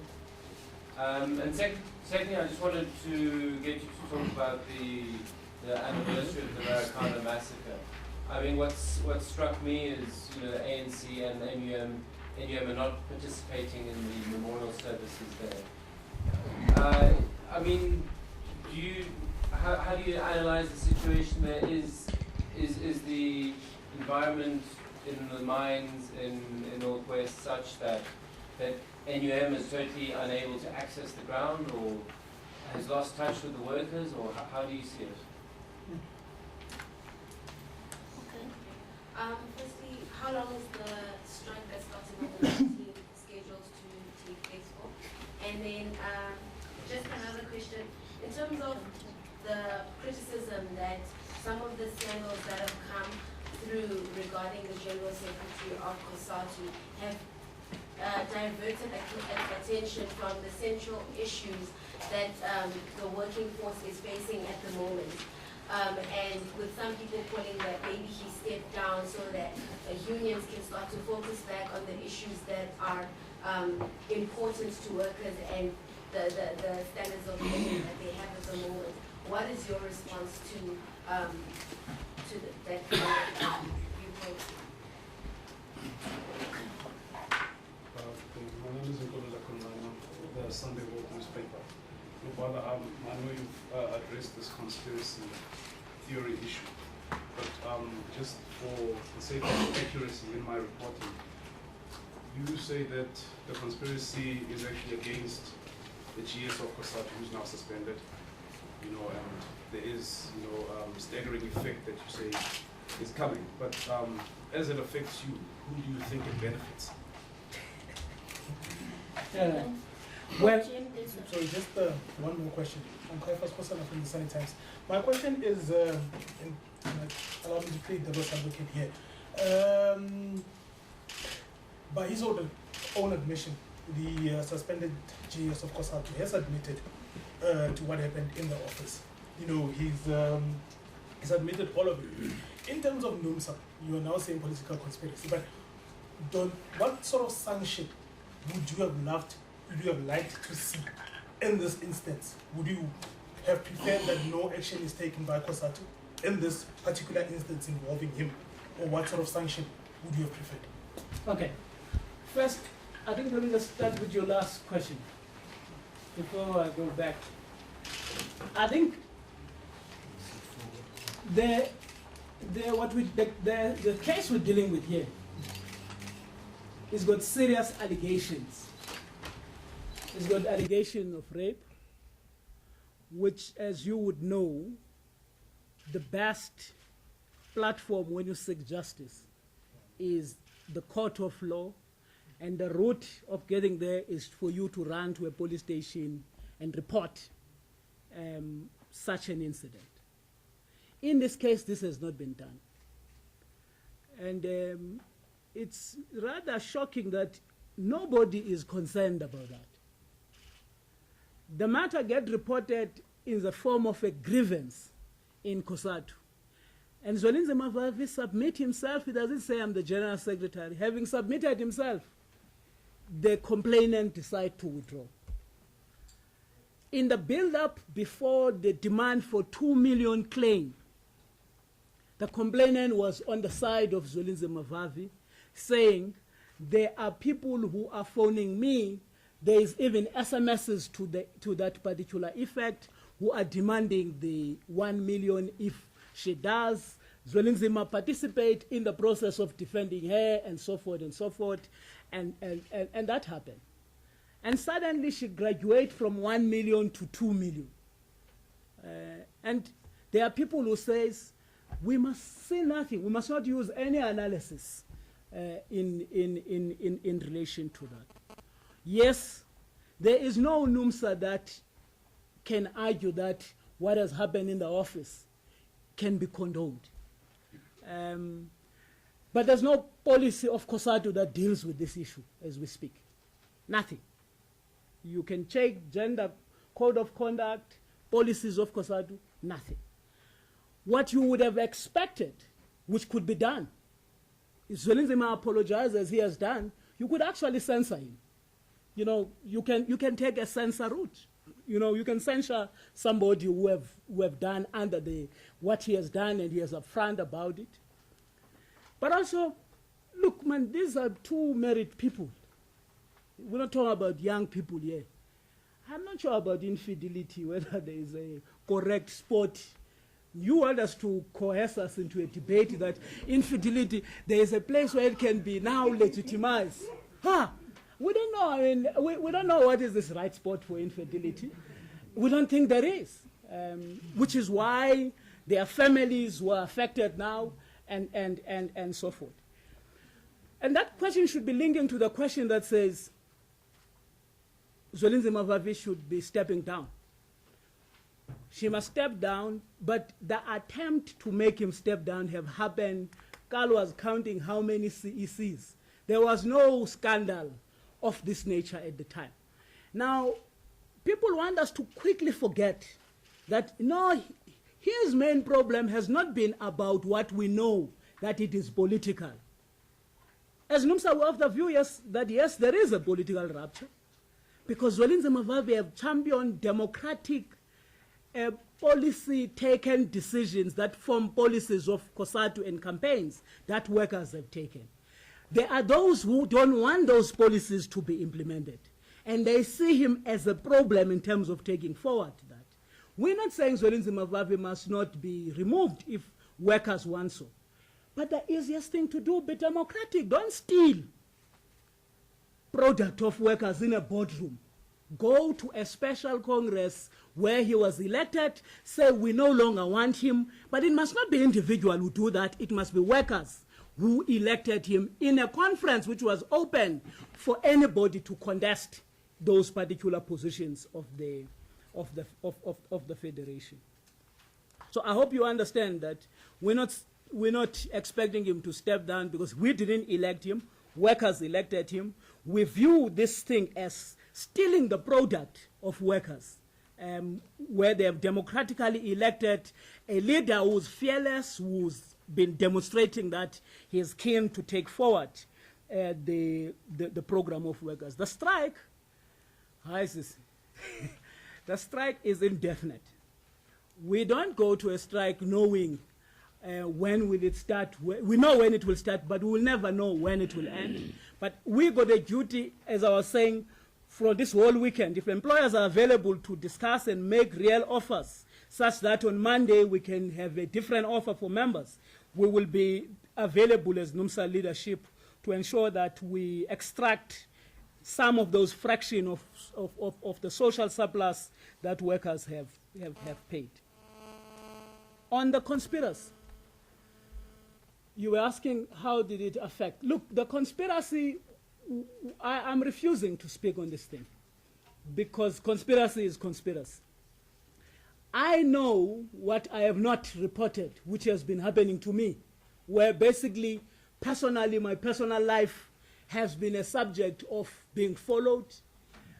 And secondly, I just wanted to get you to talk about the anniversary of the Marikana massacre. I mean, what struck me is, you know, the ANC and the NUM are not participating in the memorial services there. I mean, how do you analyze the situation there? Is the environment in the mines in Northwest such that NUM is totally unable to access the ground, or has lost touch with the workers, or how do you see it? Okay. Firstly, how long is the strike that's starting on the 19th scheduled to take place for? And then just another question, in terms of the criticism that some of the scandals that have come through regarding the General Secretary of COSATU have diverted attention from the central issues that the working force is facing at the moment. And with some people calling that maybe he stepped down so that unions can start to focus back on the issues that are important to workers and the standards of living that they have at the moment. What is your response to that viewpoint? My name is the Sunday World newspaper. Father, I know you've addressed this conspiracy theory issue, but just for the sake of accuracy in my reporting, you say that the conspiracy is actually against the GS of COSATU, who's now suspended, you know, and there is, you know, staggering effect that you say is coming. But as it affects you, who do you think it benefits? Well, sorry, just one more question. I'm Kaifa's person from the Sunny Times. My question is, allow me to play devil's advocate here. By his own admission, the suspended GS of COSATU has admitted to what happened in the office. You know, he's admitted all of it. In terms of Numsa, you are now saying political conspiracy, but what sort of sanction would you have liked to see in this instance? Would you have preferred that no action is taken by COSATU in this particular instance involving him? Or what sort of sanction would you have preferred? Okay. First, I think let me just start with your last question before I go back. I think the case we're dealing with here has got serious allegations. It's got allegation of rape, which, as you would know, the best platform when you seek justice is the court of law, and the route of getting there is for you to run to a police station and report such an incident. In this case, this has not been done. And it's rather shocking that nobody is concerned about that. The matter gets reported in the form of a grievance in COSATU. And Zwelinze Mavavi submit himself, he doesn't say I'm the General Secretary. Having submitted himself, the complainant decides to withdraw. In the build-up before the demand for 2 million claim, the complainant was on the side of Zwelinze Mavavi, saying, there are people who are phoning me. There is even SMSs to that particular effect who are demanding the 1 million if she does. Zwelinzima participate in the process of defending her and so forth and so forth. And that happened. And suddenly she graduates from 1 million to 2 million. And there are people who says, we must say nothing. We must not use any analysis in relation to that. Yes, there is no Numsa that can argue that what has happened in the office can be condoned. But there's no policy of COSATU that deals with this issue as we speak. Nothing. You can check gender code of conduct, policies of COSATU, nothing. What you would have expected, which could be done, is Zwelinzima apologize as he has done you could actually censor him. You know, you can take a censor route. You know, you can censure somebody who have done under what he has done, and he is upfront about it. But also, look, man, these are two married people. We're not talking about young people here. I'm not sure about infidelity, whether there is a correct spot. You want us to coerce us into a debate that infidelity, there is a place where it can be now legitimized. We don't know. I mean, we don't know what is this right spot for infidelity. We don't think there is, which is why their families were affected now, and so forth. And that question should be linking to the question that says Zwelinzima Mavavi should be stepping down. She must step down, but the attempt to make him step down have happened. Karl was counting how many CECs. There was no scandal of this nature at the time. Now, people want us to quickly forget that, no, his main problem has not been about what we know, that it is political. As Numsa, we're of the view, yes, there is a political rupture, because Zwelinzima Mavavi have championed democratic policy-taken decisions that form policies of COSATU and campaigns that workers have taken. There are those who don't want those policies to be implemented, and they see him as a problem in terms of taking forward that. We're not saying Zwelinzima Mavavi must not be removed if workers want so. But the easiest thing to do, be democratic. Don't steal product of workers in a boardroom. Go to a special congress where he was elected, say we no longer want him, but it must not be individual who do that. It must be workers who elected him in a conference which was open for anybody to contest those particular positions of the federation. So I hope you understand that we're not expecting him to step down because we didn't elect him. Workers elected him. We view this thing as stealing the product of workers, where they have democratically elected a leader who's fearless, who's been demonstrating that he is keen to take forward the program of workers. The strike, the strike is indefinite. We don't go to a strike knowing when will it start. We know when it will start, but we will never know when it will end. But we got a duty, as I was saying, for this whole weekend. If employers are available to discuss and make real offers, such that on Monday we can have a different offer for members, we will be available as Numsa leadership to ensure that we extract some of those fraction of the social surplus that workers have paid. On the conspiracy, you were asking how did it affect. Look, the conspiracy, I'm refusing to speak on this thing because conspiracy is conspiracy. I know what I have not reported, which has been happening to me, where basically, personally, my personal life has been a subject of being followed.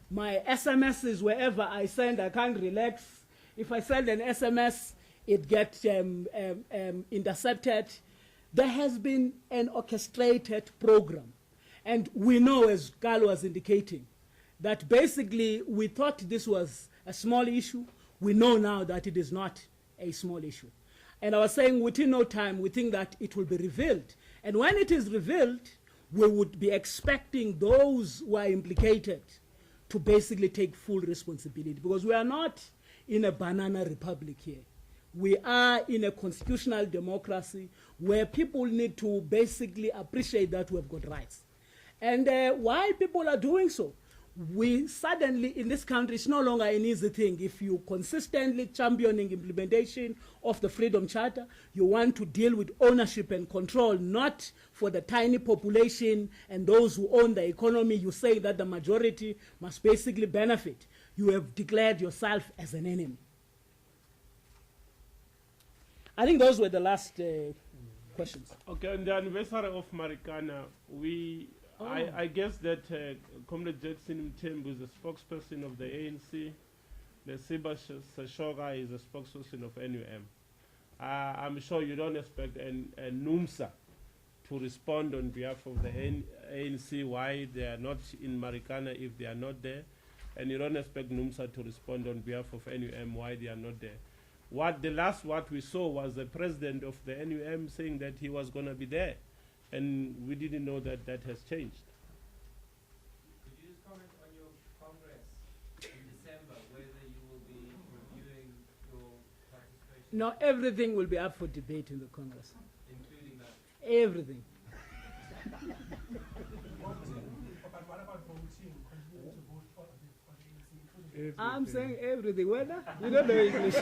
My SMSs, wherever I send, I can't relax. If I send an SMS, it gets intercepted. There has been an orchestrated program. And we know, as Karl was indicating, that basically we thought this was a small issue. We know now that it is not a small issue. And I was saying within no time, we think that it will be revealed. And when it is revealed, we would be expecting those who are implicated to basically take full responsibility, because we are not in a banana republic here. We are in a constitutional democracy where people need to basically appreciate that we have got rights. And while people are doing so, we suddenly, in this country, it's no longer an easy thing. If you consistently championing implementation of the Freedom Charter, you want to deal with ownership and control, not for the tiny population and those who own the economy. You say that the majority must basically benefit. You have declared yourself as an enemy. I think those were the last questions. Okay, on the anniversary of Marikana, I guess that Comrade Jackson Mthembu is a spokesperson of the ANC. The Siba Sashoga is a spokesperson of NUM. I'm sure you don't expect a Numsa to respond on behalf of the ANC why they are not in Marikana if they are not there, and Johannesburg Numsa to respond on behalf of NUM why they are not there. What we saw was the president of the NUM saying that he was going to be there, and we didn't know that that has changed. Could you just comment on your Congress in December, whether you will be reviewing your participation? No, everything will be up for debate in the Congress. Including that? Everything. But what about voting? Continue to vote for the ANC, including I'm saying everything. Whether you don't know English.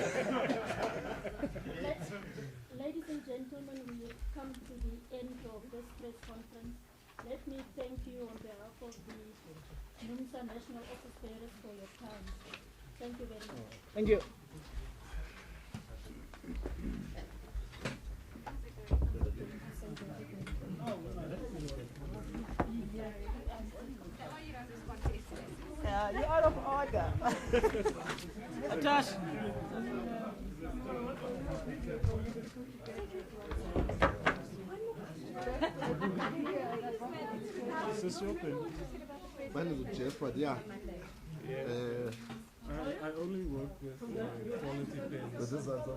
Ladies and gentlemen, we have come to the end of this press conference. Let me thank you on behalf of the Numsa National Office Bearers for your time. Thank you very much. Thank you. You're out of order. Tash. Is this your pen? Mine is a Jeff, but yeah. I only work with quality pens. But this is also.